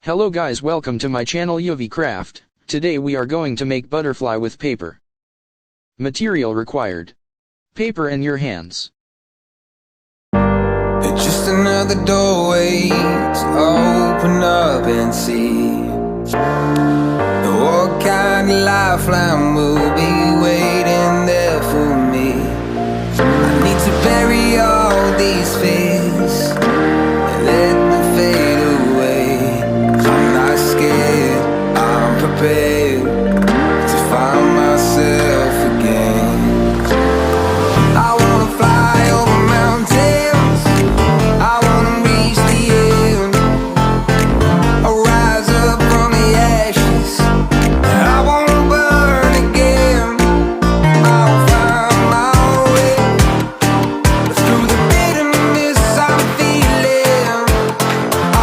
Hello guys, welcome to my channel Yuvi Craft. Today we are going to make butterfly with paper. Material required: paper and your hands. It's just another doorway to open up and see what kind of lifeline will be waiting there for me. I need to bury all these fears and let them fade away. I'm not scared, I'm prepared to find myself again. I wanna fly over mountains, I wanna reach the end. I'll rise up from the ashes, I wanna burn again. I'll find my way through the bitterness I'm feeling. I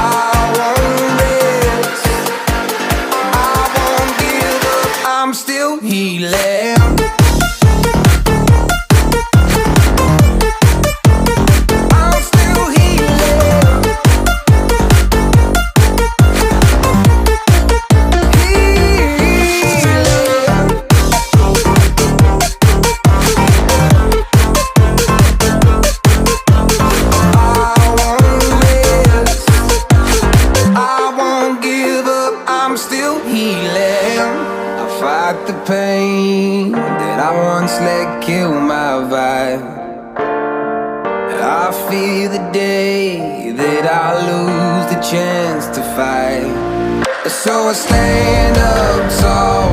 won't rest, I won't give up, I'm still healing. Fight the pain that I once let kill my vibe. I fear the day that I lose the chance to fight. So I stand up tall,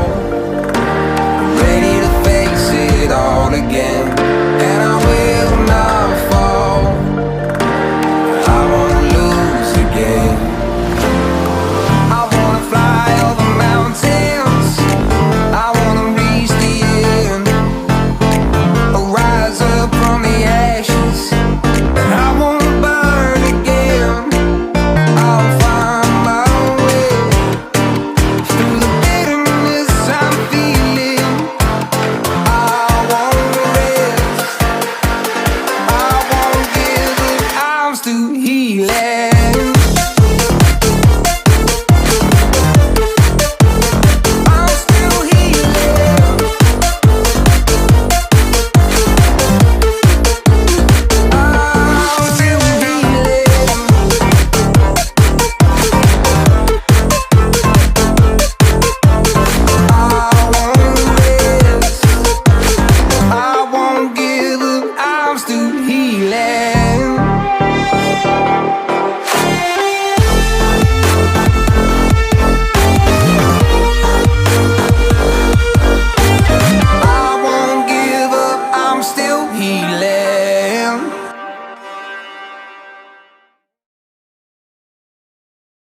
ready to face it all again.